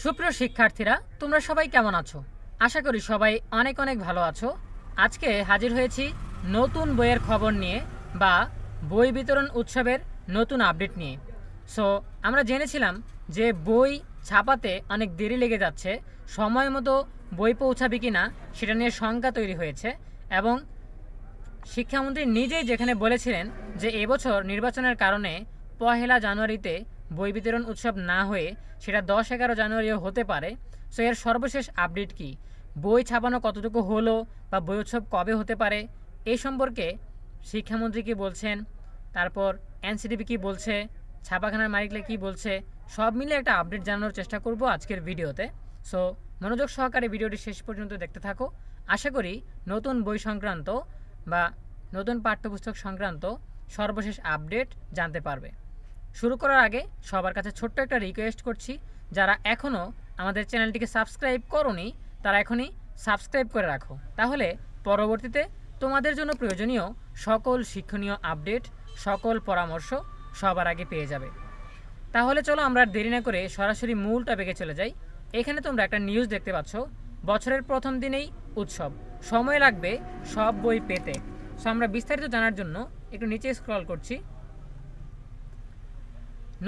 সুপ্রিয় শিক্ষার্থীরা, তোমরা সবাই কেমন আছো? আশা করি সবাই অনেক অনেক ভালো আছো। আজকে হাজির হয়েছি নতুন বইয়ের খবর নিয়ে বা বই বিতরণ উৎসবের নতুন আপডেট নিয়ে। সো আমরা জেনেছিলাম যে বই ছাপাতে অনেক দেরি লেগে যাচ্ছে, সময় মতো বই পৌঁছাবে কি না সেটা নিয়ে শঙ্কা তৈরি হয়েছে। এবং শিক্ষামন্ত্রী নিজেই যেখানে বলেছিলেন যে এবছর নির্বাচনের কারণে 1 জানুয়ারিতে বই বিতরণ উৎসব না হয়ে সেটা 10-11 জানুয়ারিও হতে পারে। সো এর সর্বশেষ আপডেট কি, বই ছাপানো কতটুকু হলো বা বই উৎসব কবে হতে পারে, এই সম্পর্কে শিক্ষামন্ত্রী কী বলছেন, তারপর এনসিটিভি কী বলছে, ছাপাখানার মালিকরা কী বলছে, সব মিলে একটা আপডেট জানানোর চেষ্টা করব আজকের ভিডিওতে। সো মনোযোগ সহকারে ভিডিওটি শেষ পর্যন্ত দেখতে থাকো। আশা করি নতুন বই সংক্রান্ত বা নতুন পাঠ্যপুস্তক সংক্রান্ত সর্বশেষ আপডেট জানতে পারবে। শুরু করার আগে সবার কাছে ছোট্ট একটা রিকোয়েস্ট করছি, যারা এখনও আমাদের চ্যানেলটিকে সাবস্ক্রাইব করোনি তারা এখনই সাবস্ক্রাইব করে রাখো, তাহলে পরবর্তীতে তোমাদের জন্য প্রয়োজনীয় সকল শিক্ষণীয় আপডেট, সকল পরামর্শ সবার আগে পেয়ে যাবে। তাহলে চলো আমরা দেরি না করে সরাসরি মূল টপিকে চলে যাই। এখানে তোমরা একটা নিউজ দেখতে পাচ্ছ, বছরের প্রথম দিনেই উৎসব, সময় লাগবে সব বই পেতে। সো আমরা বিস্তারিত জানার জন্য একটু নিচে স্ক্রল করছি।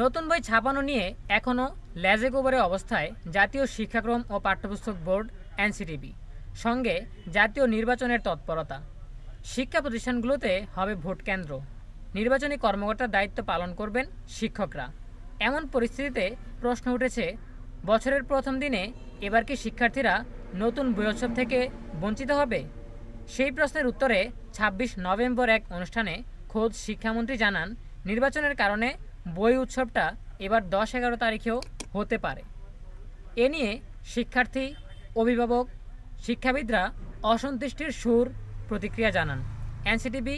নতুন বই ছাপানো নিয়ে এখনও ল্যাজে গোবরে অবস্থায় জাতীয় শিক্ষাক্রম ও পাঠ্যপুস্তক বোর্ড এনসিটিবি, সঙ্গে জাতীয় নির্বাচনের তৎপরতা। শিক্ষা প্রতিষ্ঠানগুলোতে হবে ভোট কেন্দ্র, নির্বাচনী কর্মকর্তার দায়িত্ব পালন করবেন শিক্ষকরা। এমন পরিস্থিতিতে প্রশ্ন উঠেছে, বছরের প্রথম দিনে এবার কি শিক্ষার্থীরা নতুন বইউৎসব থেকে বঞ্চিত হবে? সেই প্রশ্নের উত্তরে 26 নভেম্বর এক অনুষ্ঠানে খোদ শিক্ষামন্ত্রী জানান, নির্বাচনের কারণে বই উৎসবটা এবার 10-11 তারিখেও হতে পারে। এ নিয়ে শিক্ষার্থী, অভিভাবক, শিক্ষাবিদরা অসন্তুষ্টির সুর প্রতিক্রিয়া জানান। এনসিটিবি,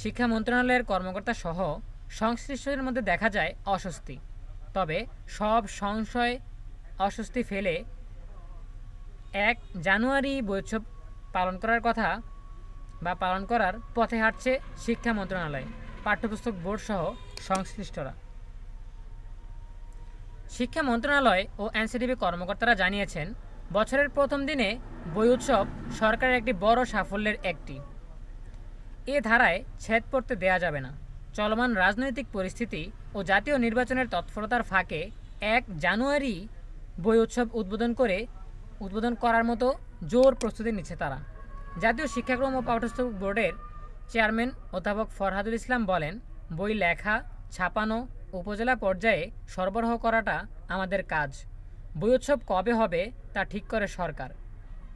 শিক্ষা মন্ত্রণালয়ের কর্মকর্তা সহ সংশ্লিষ্টদের মধ্যে দেখা যায় অস্বস্তি। তবে সব সংশয় অস্বস্তি ফেলে 1 জানুয়ারি বইউৎসব পালন করার কথা বা পালন করার পথে হাঁটছে শিক্ষা মন্ত্রণালয়, পাঠ্যপুস্তক বোর্ড সহ সংশ্লিষ্টরা। শিক্ষা মন্ত্রণালয় ও এনসিটিভি কর্মকর্তারা জানিয়েছেন, বছরের প্রথম দিনে বই উৎসব সরকারের একটি বড় সাফল্যের একটি। এ ধারায় ছেদ পড়তে দেয়া যাবে না। চলমান রাজনৈতিক পরিস্থিতি ও জাতীয় নির্বাচনের তৎপরতার ফাঁকে 1 জানুয়ারি বই উৎসব উদ্বোধন করার মতো জোর প্রস্তুতি নিচ্ছে তারা। জাতীয় শিক্ষাক্রম ও পাঠ্যপুস্তক বোর্ডের চেয়ারম্যান অধ্যাপক ফরহাদুল ইসলাম বলেন, বই লেখা, ছাপানো, উপজেলা পর্যায়ে সরবরাহ করাটা আমাদের কাজ। বই উৎসব কবে হবে তা ঠিক করে সরকার।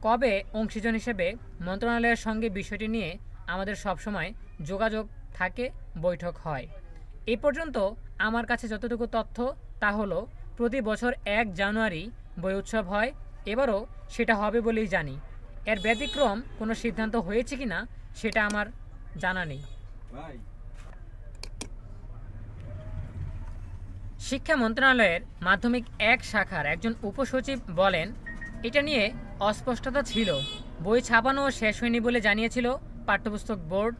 কবে অংশীজন হিসেবে মন্ত্রণালয়ের সঙ্গে বিষয়টি নিয়ে আমাদের সবসময় যোগাযোগ থাকে, বৈঠক হয়। এ পর্যন্ত আমার কাছে যতটুকু তথ্য তা হলো, প্রতি বছর 1 জানুয়ারি বই উৎসব হয়, এবারও সেটা হবে বলেই জানি। এর ব্যতিক্রম কোনো সিদ্ধান্ত হয়েছে কিনা সেটা আমার জানা নেই। শিক্ষা মন্ত্রণালয়ের মাধ্যমিক 1 শাখার একজন উপসচিব বলেন, এটা নিয়ে অস্পষ্টতা ছিল, বই ছাপানো শেষ হয়নি বলে জানিয়েছিল পাঠ্যপুস্তক বোর্ড।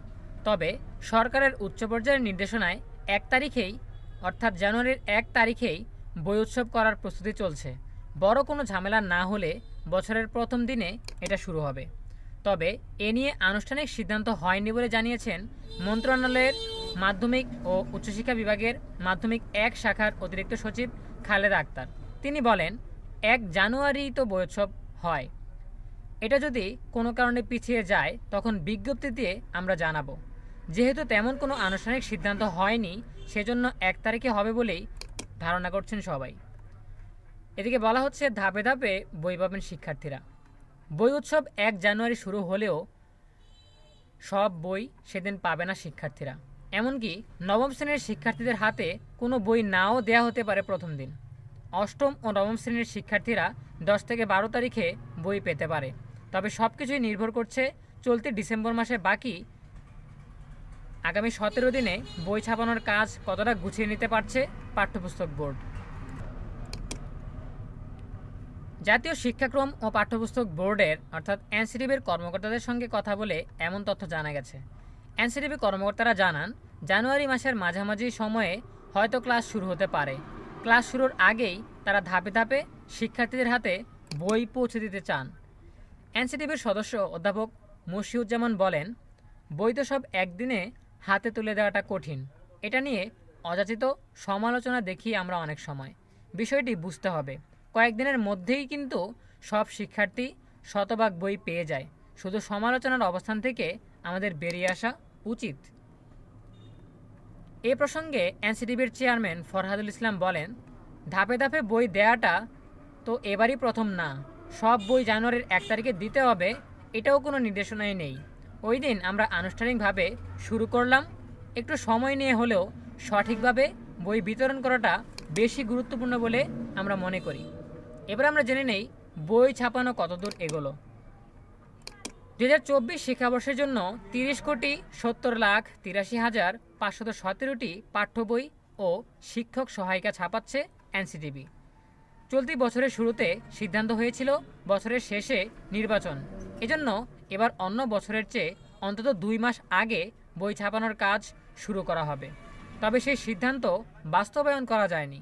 তবে সরকারের উচ্চ পর্যায়ের নির্দেশনায় 1 তারিখেই অর্থাৎ জানুয়ারির 1 তারিখেই বই উৎসব করার প্রস্তুতি চলছে। বড় কোনো ঝামেলা না হলে বছরের প্রথম দিনে এটা শুরু হবে। তবে এ নিয়ে আনুষ্ঠানিক সিদ্ধান্ত হয়নি বলে জানিয়েছেন মন্ত্রণালয়ের মাধ্যমিক ও উচ্চশিক্ষা বিভাগের মাধ্যমিক 1 শাখার অতিরিক্ত সচিব খালেদা আক্তার। তিনি বলেন, 1 জানুয়ারি তো বই উৎসব হয়, এটা যদি কোনো কারণে পিছিয়ে যায় তখন বিজ্ঞপ্তি দিয়ে আমরা জানাবো। যেহেতু তেমন কোনো আনুষ্ঠানিক সিদ্ধান্ত হয়নি, সেজন্য 1 তারিখে হবে বলেই ধারণা করছেন সবাই। এদিকে বলা হচ্ছে, ধাপে ধাপে বই পাবেন শিক্ষার্থীরা। বই উৎসব 1 জানুয়ারি শুরু হলেও সব বই সেদিন পাবে না শিক্ষার্থীরা। এমনকি নবম শ্রেণীর শিক্ষার্থীদের হাতে কোনো বই নাও দেয়া হতে পারে প্রথম দিন। অষ্টম ও নবম শ্রেণীর শিক্ষার্থীরা 10 থেকে 12 তারিখে বই পেতে পারে। তবে সব কিছুই নির্ভর করছে চলতি ডিসেম্বর মাসে বাকি আগামী 17 দিনে বই ছাপানোর কাজ কতটা গুছিয়ে নিতে পারছে পাঠ্যপুস্তক বোর্ড। জাতীয় শিক্ষাক্রম ও পাঠ্যপুস্তক বোর্ডের অর্থাৎ এনসিটিভির কর্মকর্তাদের সঙ্গে কথা বলে এমন তথ্য জানা গেছে। এনসিটিভি কর্মকর্তারা জানান, জানুয়ারি মাসের মাঝামাঝি সময়ে হয়তো ক্লাস শুরু হতে পারে। ক্লাস শুরুর আগেই তারা ধাপে ধাপে শিক্ষার্থীদের হাতে বই পৌঁছে দিতে চান। এনসিটিবির সদস্য অধ্যাপক মশিউজ্জামান বলেন, বই তো সব একদিনে হাতে তুলে দেওয়াটা কঠিন। এটা নিয়ে অযাচিত সমালোচনা দেখি আমরা অনেক সময়। বিষয়টি বুঝতে হবে, কয়েকদিনের মধ্যেই কিন্তু সব শিক্ষার্থী শতভাগ বই পেয়ে যায়। শুধু সমালোচনার অবস্থান থেকে আমাদের বেরিয়ে আসা উচিত। এ প্রসঙ্গে এনসিটিবির চেয়ারম্যান ফরহাদুল ইসলাম বলেন, ধাপে ধাপে বই দেয়াটা তো এবারই প্রথম না। সব বই জানুয়ারির 1 তারিখে দিতে হবে এটাও কোনো নির্দেশনাই নেই। ওই দিন আমরা আনুষ্ঠানিকভাবে শুরু করলাম। একটু সময় নিয়ে হলেও সঠিকভাবে বই বিতরণ করাটা বেশি গুরুত্বপূর্ণ বলে আমরা মনে করি। এবার আমরা জেনে নেই বই ছাপানো কতদূর এগোলো। 2024 শিক্ষাবর্ষের জন্য 30,70,83,517টি পাঠ্য বই ও শিক্ষক সহায়িকা ছাপাচ্ছে এনসিটিবি। চলতি বছরের শুরুতে সিদ্ধান্ত হয়েছিল বছরের শেষে নির্বাচন, এজন্য এবার অন্য বছরের চেয়ে অন্তত 2 মাস আগে বই ছাপানোর কাজ শুরু করা হবে। তবে সেই সিদ্ধান্ত বাস্তবায়ন করা যায়নি।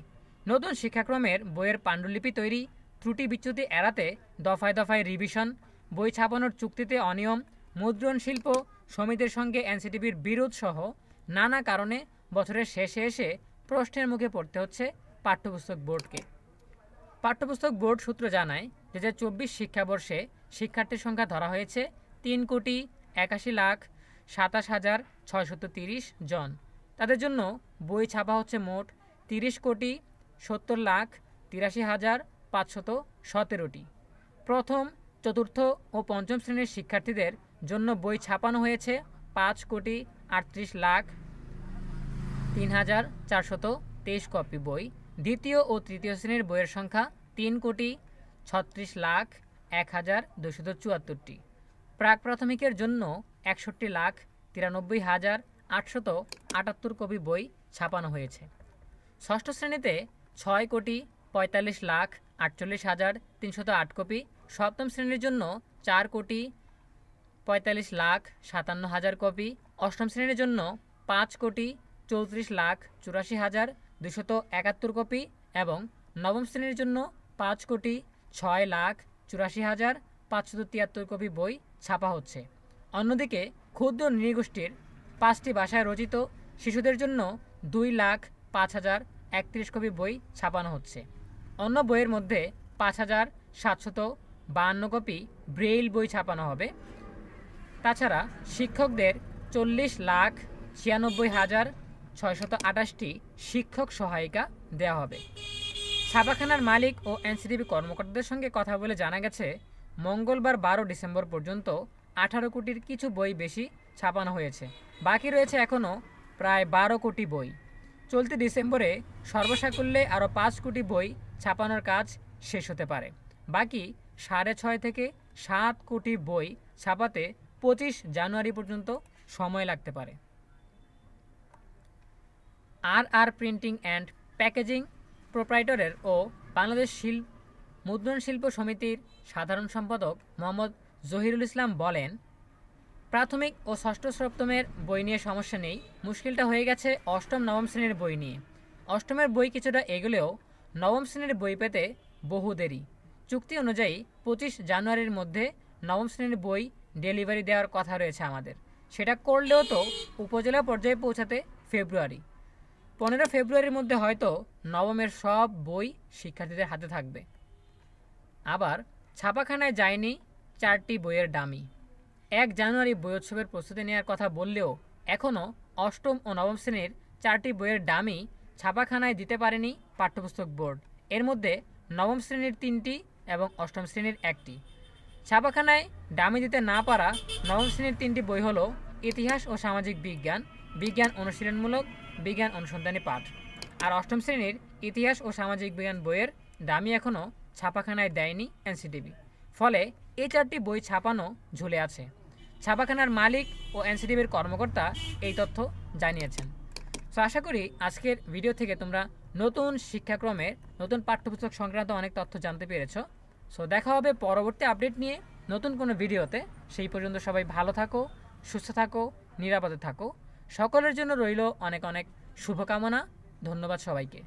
নতুন শিক্ষাক্রমের বইয়ের পাণ্ডুলিপি তৈরি, ত্রুটি বিচ্যুতি এড়াতে দফায় দফায় রিভিশন, বই ছাপানোর চুক্তিতে অনিয়ম, মুদ্রণ শিল্প সমিতির সঙ্গে এনসিটিবির বিরোধ সহ নানা কারণে বছরের শেষে এসে প্রশ্নের মুখে পড়তে হচ্ছে পাঠ্যপুস্তক বোর্ডকে। পাঠ্যপুস্তক বোর্ড সূত্র জানায়, 2024 শিক্ষাবর্ষে শিক্ষার্থীর সংখ্যা ধরা হয়েছে 3,81,27,630 জন। তাদের জন্য বই ছাপা হচ্ছে মোট 30,70,83,517টি। প্রথম, চতুর্থ ও পঞ্চম শ্রেণীর শিক্ষার্থীদের জন্য বই ছাপানো হয়েছে 5,38,03,423 কপি বই। দ্বিতীয় ও তৃতীয় শ্রেণীর বইয়ের সংখ্যা 3,36,01,274টি। প্রাক প্রাথমিকের জন্য 61,93,878 কপি বই ছাপানো হয়েছে। ষষ্ঠ শ্রেণীতে 6,45,48,308 কপি, সপ্তম শ্রেণীর জন্য 4,45,57,000 কপি, অষ্টম শ্রেণীর জন্য 5,34,84,271 কপি এবং নবম শ্রেণীর জন্য 5,06,84,573 কপি বই ছাপা হচ্ছে। অন্যদিকে ক্ষুদ্র নৃগোষ্ঠীর 5টি ভাষায় রচিত শিশুদের জন্য 2,05,031 কপি বই ছাপানো হচ্ছে। অন্য বইয়ের মধ্যে 5,752 কপি ব্রেইল বই ছাপানো হবে। তাছাড়া শিক্ষকদের 40,96,628টি শিক্ষক সহায়িকা দেওয়া হবে। ছাপাখানার মালিক ও এনসিটিবি কর্মকর্তাদের সঙ্গে কথা বলে জানা গেছে, মঙ্গলবার 12 ডিসেম্বর পর্যন্ত 18 কোটির কিছু বই বেশি ছাপানো হয়েছে। বাকি রয়েছে এখনও প্রায় 12 কোটি বই। চলতি ডিসেম্বরে সর্বসাকুল্যে আরও 5 কোটি বই ছাপানোর কাজ শেষ হতে পারে। বাকি 6.5 থেকে 7 কোটি বই ছাপাতে 25 জানুয়ারি পর্যন্ত সময় লাগতে পারে। আর প্রিন্টিং অ্যান্ড প্যাকেজিং প্রোপ্রাইটরের ও বাংলাদেশ মুদ্রণ শিল্প সমিতির সাধারণ সম্পাদক মোহাম্মদ জহিরুল ইসলাম বলেন, প্রাথমিক ও ষষ্ঠ সপ্তমের বই নিয়ে সমস্যা নেই, মুশকিলটা হয়ে গেছে অষ্টম নবম শ্রেণীর বই নিয়ে। অষ্টমের বই কিছুটা এগোলেও নবম শ্রেণীর বই পেতে বহু দেরি। চুক্তি অনুযায়ী 25 জানুয়ারির মধ্যে নবম শ্রেণীর বই ডেলিভারি দেওয়ার কথা রয়েছে আমাদের। সেটা করলেও তো উপজেলা পর্যায়ে পৌঁছাতে ফেব্রুয়ারি। 15 ফেব্রুয়ারির মধ্যে হয়তো নবমের সব বই শিক্ষার্থীদের হাতে থাকবে। আবার ছাপাখানায় যায়নি 4টি বইয়ের ডামি। 1 জানুয়ারি বই উৎসবের প্রস্তুতি নেওয়ার কথা বললেও এখনও অষ্টম ও নবম শ্রেণীর 4টি বইয়ের ডামি ছাপাখানায় দিতে পারেনি পাঠ্যপুস্তক বোর্ড। এর মধ্যে নবম শ্রেণীর 3টি এবং অষ্টম শ্রেণীর 1টি। ছাপাখানায় ডামি দিতে না পারা নবম শ্রেণীর 3টি বই হলো ইতিহাস ও সামাজিক বিজ্ঞান, বিজ্ঞান অনুশীলনমূলক, বিজ্ঞান অনুসন্ধানী পাঠ। আর অষ্টম শ্রেণীর ইতিহাস ও সামাজিক বিজ্ঞান বইয়ের ডামি এখনও ছাপাখানায় দেয়নি এনসিটিবি। ফলে এই 4টি বই ছাপানো ঝুলে আছে। ছাপাখানার মালিক ও এনসিটিবির কর্মকর্তা এই তথ্য জানিয়েছেন। সো আশা করি আজকের ভিডিও থেকে তোমরা নতুন শিক্ষাক্রমের নতুন পাঠ্যপুস্তক সংক্রান্ত অনেক তথ্য জানতে পেরেছো। সো দেখা হবে পরবর্তী আপডেট নিয়ে নতুন কোনো ভিডিওতে। সেই পর্যন্ত সবাই ভালো থাকো, সুস্থ থাকো, নিরাপদে থাকো। সকলের জন্য রইল অনেক অনেক শুভকামনা। ধন্যবাদ সবাইকে।